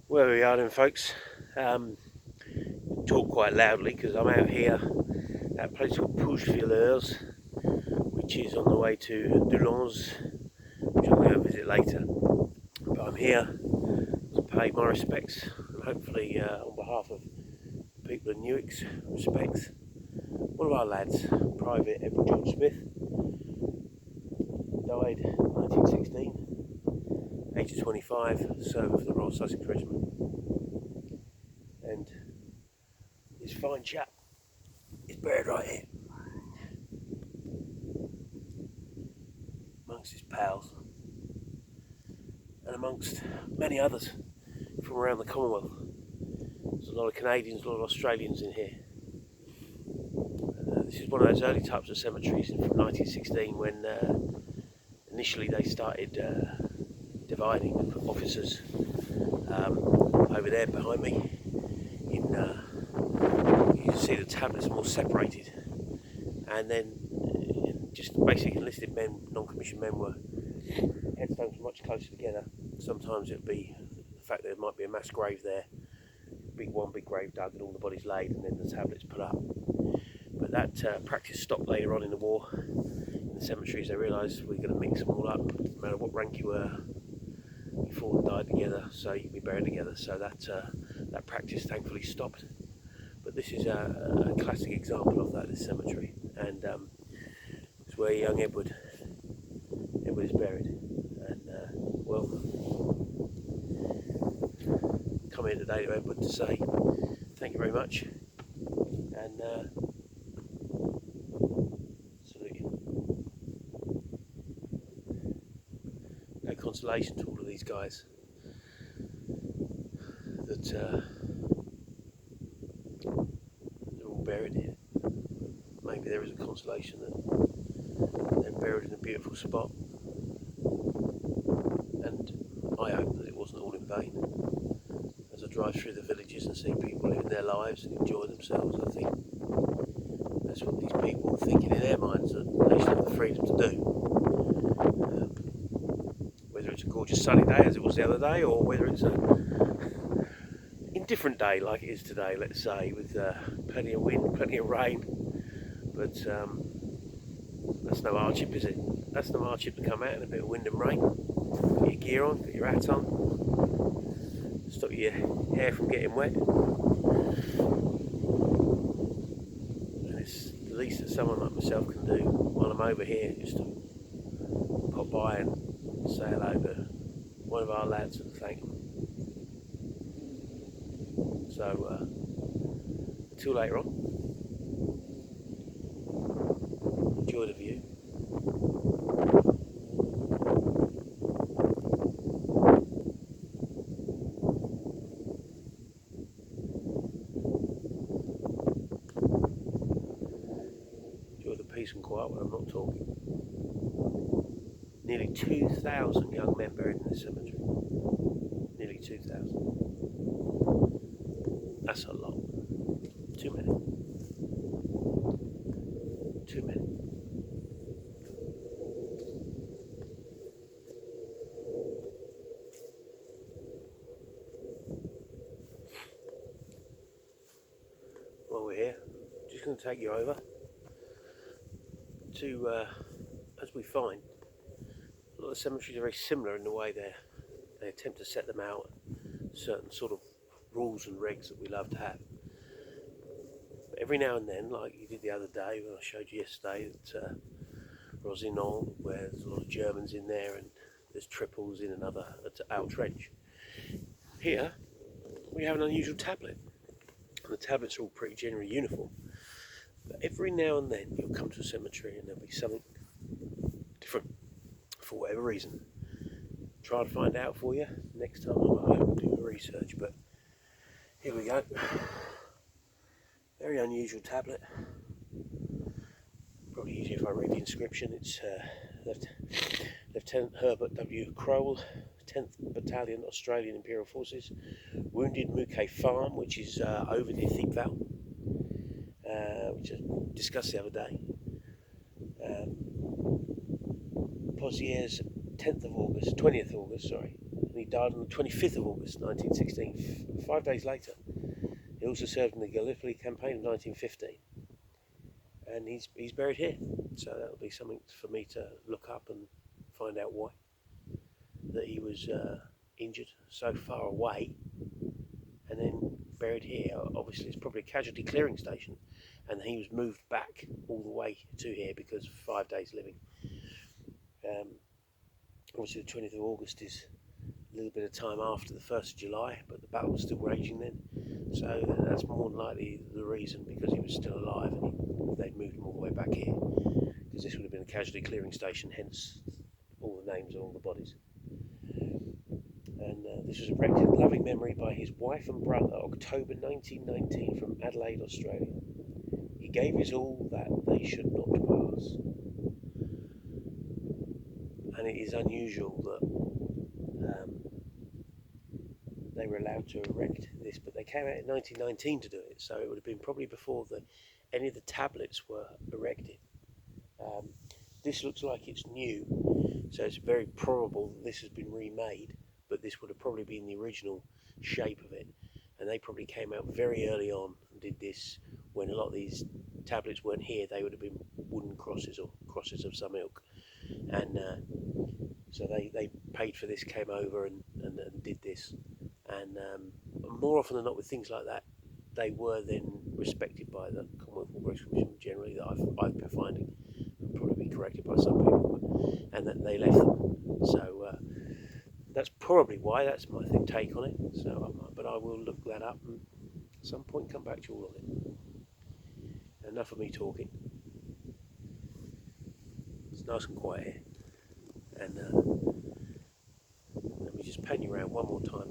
Where we are then, folks. Talk quite loudly because I'm out here at a place called Puchevillers, which is on the way to Doullens, which I'm going to visit later. But I'm here to pay my respects, and hopefully on behalf of people in Newark's respects, one of our lads, Private Edward John Smith, died in 1916, age of 25, serving for the Royal Sussex Regiment. And this fine chap is buried right here, amongst his pals, and amongst many others from around the Commonwealth. There's a lot of Canadians, a lot of Australians in here. This is one of those early types of cemeteries from 1916 when initially they started dividing and put officers over there behind me. You can see the tablets more separated, and then just basic enlisted men, non-commissioned men were headstones much closer together. Sometimes it would be the fact that there might be a mass grave there, big grave dug and all the bodies laid, and then the tablets put up. But that practice stopped later on in the war. In the cemeteries, they realised we're going to mix them all up, no matter what rank you were. You fought and died together, so you can be buried together. So that practice thankfully stopped. But this is a classic example of that, this cemetery, and it's where young Edward is buried. And well, come here today to Edward to say thank you very much, and salute you. No consolation to all of these guys that they're all buried here. Maybe there is a consolation that they're buried in a beautiful spot, and I hope that it wasn't all in vain. As I drive through the villages and see people living their lives and enjoy themselves, I think that's what these people are thinking in their minds, that they should have the freedom to do. Whether it's a gorgeous sunny day as it was the other day, or whether it's an indifferent day like it is today, let's say, with plenty of wind, plenty of rain. But that's no hardship, is it? That's no hardship to come out in a bit of wind and rain. Put your gear on, put your hat on, stop your hair from getting wet. And it's the least that someone like myself can do while I'm over here, just to pop by and say hello to one of our lads and thank him. So until later on, enjoy the view. Enjoy the peace and quiet when I'm not talking. Nearly 2,000 young men buried in this cemetery. Nearly 2,000. That's a lot. Too many. Too many. While we're here, just going to take you over to, as we find, a lot of cemeteries are very similar in the way they attempt to set them out, certain sort of rules and regs that we love to have. But every now and then, like you did the other day when I showed you yesterday, at Rossignol, where there's a lot of Germans in there, and there's triples in another at Outrench. Here we have an unusual tablet, and the tablets are all pretty generally uniform. But every now and then you'll come to a cemetery and there'll be something different for whatever reason. Try to find out for you next time I will do the research, but here we go. Very unusual tablet. Probably easier if I read the inscription. It's Lieutenant Herbert W. Crowell, 10th Battalion Australian Imperial Forces, wounded Mouquet Farm, which is over near Thiepval, which I discussed the other day. Puchevillers 20th August, and he died on the 25th of August 1916, 5 days later. He also served in the Gallipoli campaign of 1915, and he's buried here. So that'll be something for me to look up and find out why. That he was injured so far away and then buried here. Obviously it's probably a casualty clearing station, and he was moved back all the way to here because of 5 days living. Obviously the 20th of August is a little bit of time after the 1st of July, but the battle was still raging then, so that's more than likely the reason, because he was still alive and they'd moved him all the way back here, because this would have been a casualty clearing station, hence all the names of all the bodies. And this was erected in loving memory by his wife and brother, October 1919, from Adelaide, Australia. He gave his all that they should not pass. And it is unusual that they were allowed to erect this, but they came out in 1919 to do it, so it would have been probably before any of the tablets were erected. This looks like it's new, so it's very probable that this has been remade, but this would have probably been the original shape of it, and they probably came out very early on and did this when a lot of these tablets weren't here. They would have been wooden crosses or crosses of some ilk, and so they paid for this, came over and did this, and more often than not with things like that, they were then respected by the Commonwealth War Graves Commission generally, that I've been finding. I'll probably be corrected by some people, and that they left them. So that's probably why. That's my take on it. So, but I will look that up and at some point come back to you all on it. Enough of me talking. It's nice and quiet here, and let me just pan you around one more time.